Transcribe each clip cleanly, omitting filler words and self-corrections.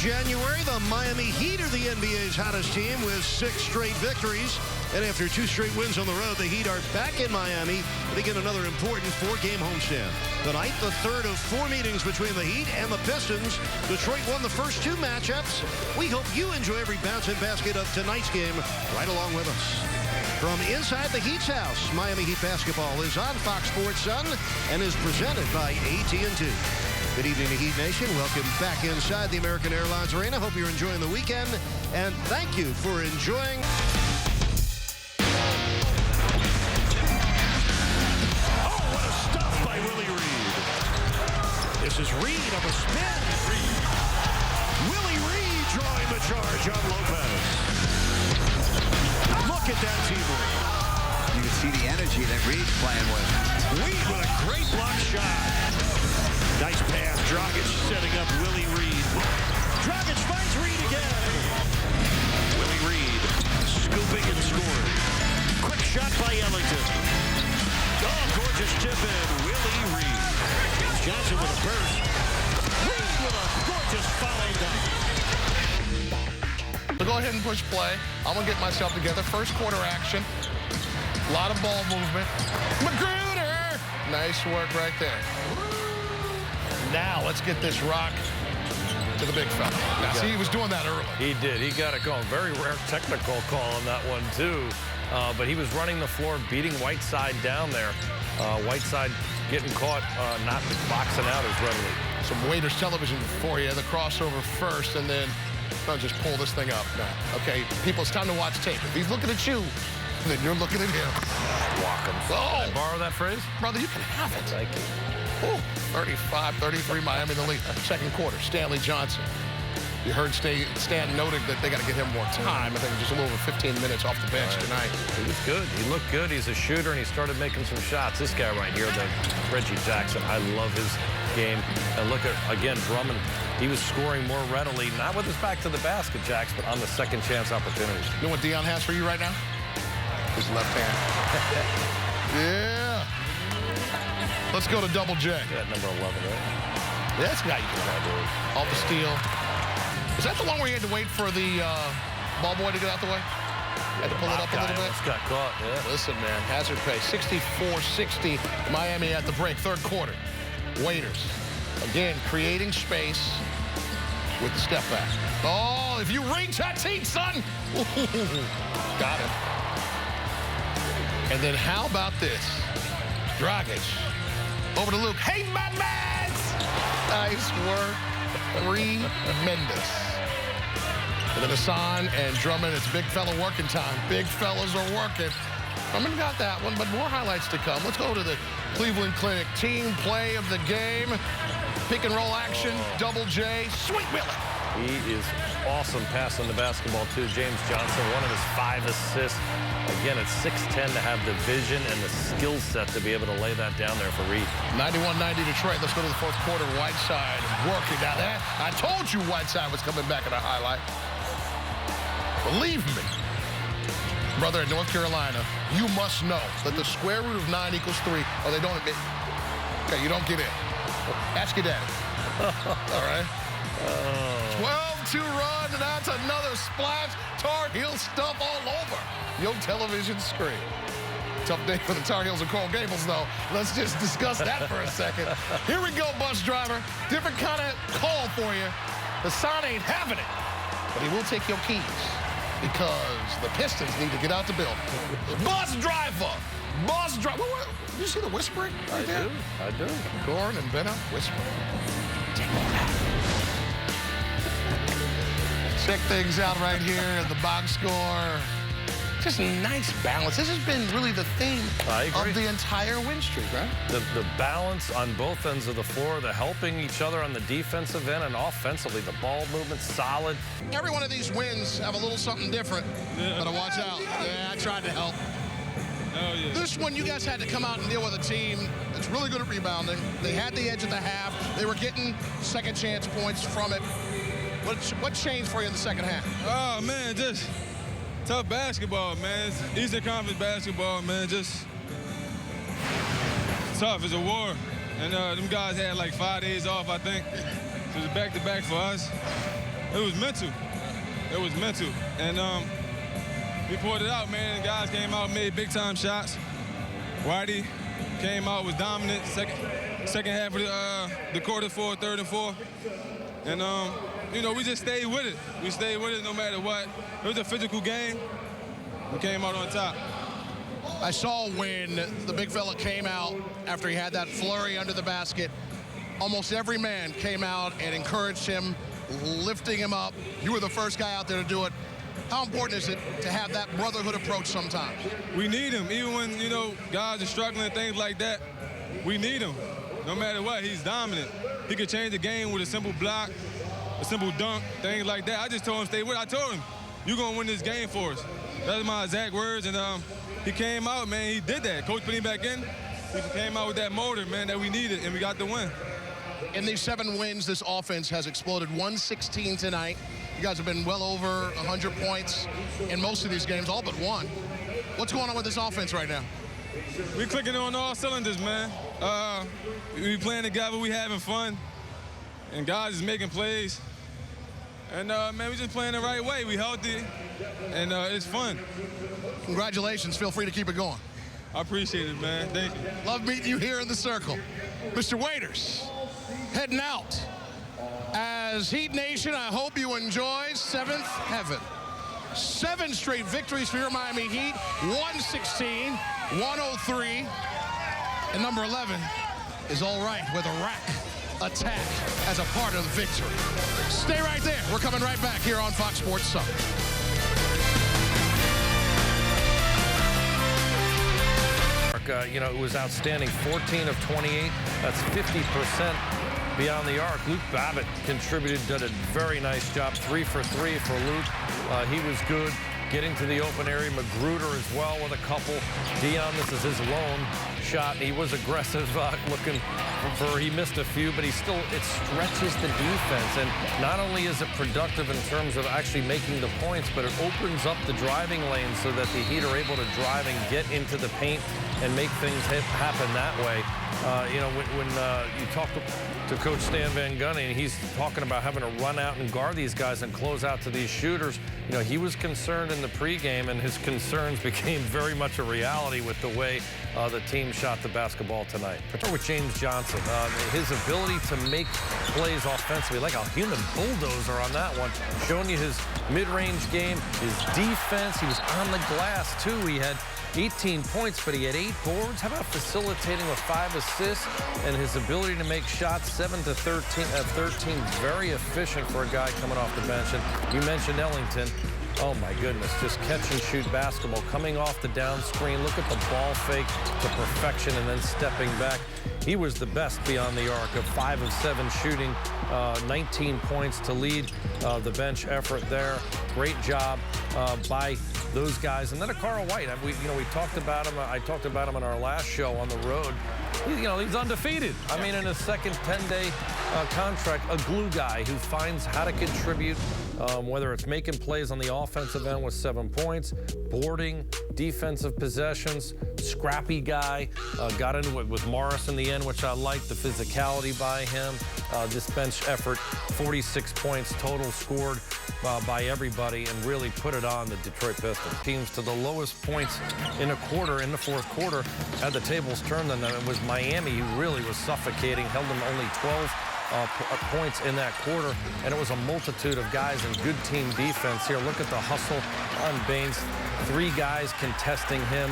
January, the Miami Heat are the NBA's hottest team with 6 straight victories. And after 2 straight wins on the road, the Heat are back in Miami to begin another important 4-game homestand. Tonight, the third of 4 meetings between the Heat and the Pistons. Detroit won the first 2 matchups. We hope you enjoy every bounce and basket of tonight's game right along with us. From inside the Heat's house, Miami Heat basketball is on Fox Sports Sun and is presented by AT&T. Good evening to Heat Nation. Welcome back inside the American Airlines Arena. Hope you're enjoying the weekend, and thank you for enjoying. Oh, what a stuff by Willie Reed. This is Reed on the spin. Willie Reed drawing the charge on Lopez. Look at that teamwork. You can see the energy that Reed's playing with. Reed with a great block shot. Nice pass. Dragic setting up Willie Reed. Dragic finds Reed again. Willie Reed scooping and scoring. Quick shot by Ellington. Oh, gorgeous tip in. Willie Reed. James Johnson with a burst. Reed with a gorgeous foul dunk. So go ahead and push play. I'm going to get myself together. First quarter action. A lot of ball movement. Magruder! Nice work right there. Now let's get this rock to the big fella. Now, see, he was doing that early. He did. He got a call. Very rare technical call on that one, too. But he was running the floor, beating Whiteside down there. Whiteside getting caught, not boxing out as readily. Some Waiters television for you. The crossover first, and then just pull this thing up. Now, okay, people, it's time to watch tape. If he's looking at you, then you're looking at him. Walk him. Oh! Can I borrow that phrase? Brother, you can have it. Thank you. Ooh, 35-33 Miami in the lead. Second quarter, Stanley Johnson. You heard Stan noted that they got to get him more time. I think just a little over 15 minutes off the bench tonight. He was good. He looked good. He's a shooter, and he started making some shots. This guy right here, Reggie Jackson, I love his game. And look at, again, Drummond. He was scoring more readily, not with his back to the basket, Jax, but on the second chance opportunities. You know what Dion has for you right now? His left hand. Yeah. Let's go to Double J. Yeah, number 11, right? Yeah, that's the guy you can have. Off the steal. Is that the one where you had to wait for the ball boy to get out the way? Had to pull it up a little bit? Got caught, yeah. Listen, man, hazard pay. 64-60, Miami at the break, third quarter. Waiters, again, creating space with the step back. Oh, if you reach that seat, son! Got it. And then how about this? Dragic. Over to Luke. Hey, my man! Nice work. Tremendous. And then Hassan and Drummond, it's big fella working time. Big fellas are working. Drummond got that one, but more highlights to come. Let's go to the Cleveland Clinic team play of the game. Pick and roll action, Double J, Sweet Willie. He is awesome passing the basketball, too. James Johnson, one of his 5 assists. Again, at 6'10", to have the vision and the skill set to be able to lay that down there for Reed. 91-90 Detroit. Let's go to the fourth quarter. Whiteside working. Now that, I told you Whiteside was coming back in a highlight. Believe me. Brother, in North Carolina, you must know that the square root of 9 equals 3, or they don't admit. Okay, you don't get in. Ask your daddy. All right? 12-2 run, and that's another splash. Tar Heel stuff all over your television screen. Tough day for the Tar Heels of Coral Gables, though. Let's just discuss that for a second. Here we go, bus driver. Different kind of call for you. Hassan ain't having it, but he will take your keys because the Pistons need to get out the building. Bus driver. Bus driver. Did you see the whispering right there? I do. Goran and Benna whispering. Take that. Check things out right here in the box score. Just a nice balance. This has been really the theme of the entire win streak, right? The balance on both ends of the floor, the helping each other on the defensive end and offensively, the ball movement solid. Every one of these wins have a little something different. Better watch out. Yeah, I tried to help. Oh, yeah. This one, you guys had to come out and deal with a team that's really good at rebounding. They had the edge at the half. They were getting second chance points from it. What changed for you in the second half? Oh, man, just tough basketball, man. It's Eastern Conference basketball, man. Just tough. It's a war. And them guys had like 5 days off, I think. So it was back-to-back for us. It was mental. It was mental. And we pulled it out, man. The guys came out, made big-time shots. Whitey came out, was dominant. Second half of the quarter, third and fourth. And, you know, we just stayed with it. We stayed with it no matter what. It was a physical game. We came out on top. I saw when the big fella came out after he had that flurry under the basket, almost every man came out and encouraged him, lifting him up. You were the first guy out there to do it. How important is it to have that brotherhood approach sometimes? We need him. Even when, you know, guys are struggling and things like that, we need him. No matter what, he's dominant. He could change the game with a simple block, a simple dunk, things like that. I just told him stay with it. I told him, you're going to win this game for us. That's my exact words, and he came out, man. He did that. Coach put him back in. He came out with that motor, man, that we needed, and we got the win. In these 7 wins, this offense has exploded. 116 tonight. You guys have been well over 100 points in most of these games, all but one. What's going on with this offense right now? We clicking on all cylinders, man. We playing together, we having fun, and guys is making plays. And, man, we just playing the right way. We healthy, and it's fun. Congratulations. Feel free to keep it going. I appreciate it, man. Thank you. Love meeting you here in the circle. Mr. Waiters, heading out. As Heat Nation, I hope you enjoy 7th heaven. 7 straight victories for your Miami Heat. 116, 103. And number 11 is all right with a rack attack as a part of the victory. Stay right there. We're coming right back here on Fox Sports Summer. You know, it was outstanding. 14 of 28. That's 50% beyond the arc. Luke Babbitt contributed, did a very nice job. 3 for 3 for Luke. He was good getting to the open area. Magruder as well with a couple. Dion, this is his lone shot. He was aggressive looking for, he missed a few, but it stretches the defense. And not only is it productive in terms of actually making the points, but it opens up the driving lane so that the Heat are able to drive and get into the paint and make things happen that way. You know, when you talk to Coach Stan Van Gundy, and he's talking about having to run out and guard these guys and close out to these shooters, you know, he was concerned in the pregame, and his concerns became very much a reality with the way the team shot the basketball tonight. I start with James Johnson. His ability to make plays offensively, like a human bulldozer on that one, showing you his mid-range game, his defense. He was on the glass, too. He had 18 points, but he had 8 boards. How about facilitating with 5 assists? And his ability to make shots, 7 to 13 at 13, very efficient for a guy coming off the bench. And you mentioned Ellington. Oh, my goodness, just catch and shoot basketball. Coming off the down screen, look at the ball fake to perfection and then stepping back. He was the best beyond the arc of 5 of 7 shooting, 19 points to lead the bench effort there. Great job by those guys. And then Carl White, we talked about him. I talked about him in our last show on the road. He's undefeated. I mean, in his second 10-day contract, a glue guy who finds how to contribute, whether it's making plays on the offensive end with 7 points, boarding, defensive possessions, scrappy guy, got into it with Morris in the end, which I liked, the physicality by him. This bench effort, 46 points total scored by everybody, and really put it on the Detroit Pistons. Teams to the lowest points in a quarter, in the fourth quarter, had the tables turned on them. It was Miami who really was suffocating, held them only 12 points in that quarter, and it was a multitude of guys in good team defense here. Look at the hustle on Baines. 3 guys contesting him,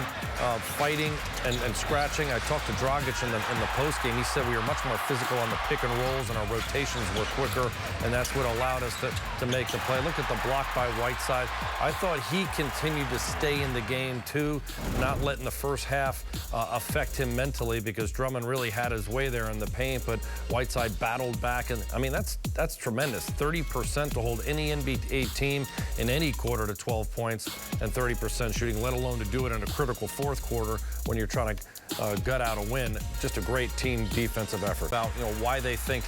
fighting and scratching. I talked to Dragic in the postgame. He said we were much more physical on the pick and rolls, and our rotations were quicker, and that's what allowed us to make the play. Look at the block by Whiteside. I thought he continued to stay in the game, too, not letting the first half affect him mentally, because Drummond really had his way there in the paint, but Whiteside battled back. And I mean, that's tremendous. 30% to hold any NBA team in any quarter to 12 points and 30% shooting, let alone to do it in a critical fourth quarter when you're trying to gut out a win. Just a great team defensive effort. About why they think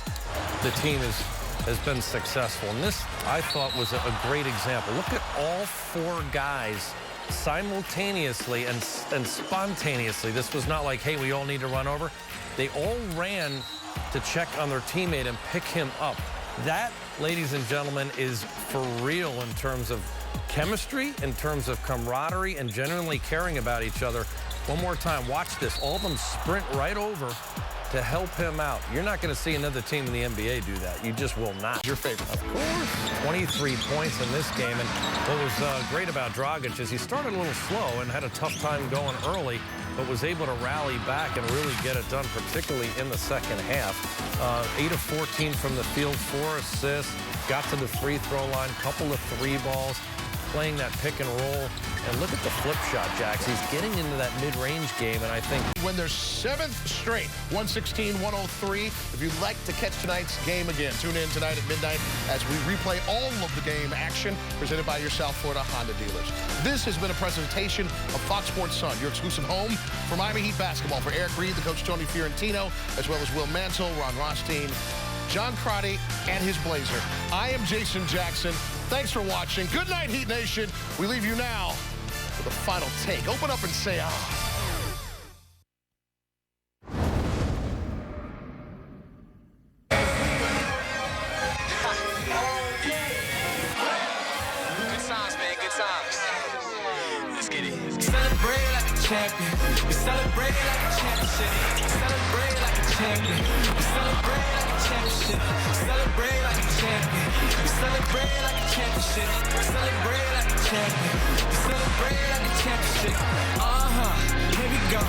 the team has been successful. And this, I thought, was a great example. Look at all 4 guys simultaneously and spontaneously. This was not like, hey, we all need to run over. They all ran to check on their teammate and pick him up. That, ladies and gentlemen, is for real in terms of chemistry, in terms of camaraderie, and genuinely caring about each other. One more time, watch this. All of them sprint right over to help him out. You're not going to see another team in the NBA do that. You just will not. Your favorite? Of course. 23 points in this game. And what was great about Dragic is he started a little slow and had a tough time going early, but was able to rally back and really get it done, particularly in the second half. 8 of 14 from the field, 4 assists, got to the free throw line, couple of 3 balls, playing that pick and roll. And look at the flip shot, Jax. He's getting into that mid-range game, and I think... When their 7th straight, 116-103. If you'd like to catch tonight's game again, tune in tonight at midnight as we replay all of the game action presented by your South Florida Honda dealers. This has been a presentation of Fox Sports Sun, your exclusive home for Miami Heat basketball. For Eric Reed, the coach Tony Fiorentino, as well as Will Mansell, Ron Rothstein, John Crotty, and his Blazer. I am Jason Jackson. Thanks for watching. Good night, Heat Nation. We leave you now with a final take. Open up and say, ah. Good times, man. Good times. Let's get it. Celebrate like a champion. We celebrate like a championship. We celebrate like a champion. We celebrate like a championship. We celebrate like a champion. We celebrate like a championship. We celebrate like a champion. We celebrate like a championship. Here we go.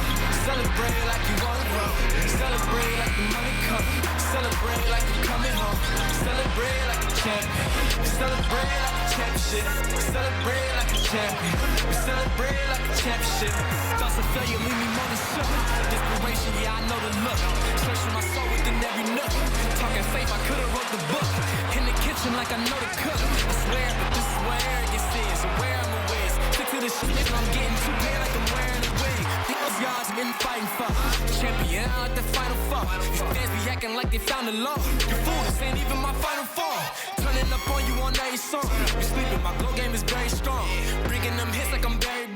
Celebrate like you want to roll. Celebrate like the money come. Celebrate like you coming home. Celebrate like a champion. We celebrate like a championship. We celebrate like a champion. We celebrate like a championship. Thoughts of failure leave me more than shook. Inspiration, yeah, I know the look. Searching my soul within every nook. Talking faith, I could've wrote the book. In the kitchen like I know the cook. I swear, but this is where arrogance is. And where I'm away. Stick to the shit, I'm getting too bad like I'm wearing a wig. These guys been fighting for champion like the final four. These fans be acting like they found the law. You fool, this ain't even my final form. Turning up on you on every song. You sleeping, my glow game is very strong. Bringing them hits like I'm Barry.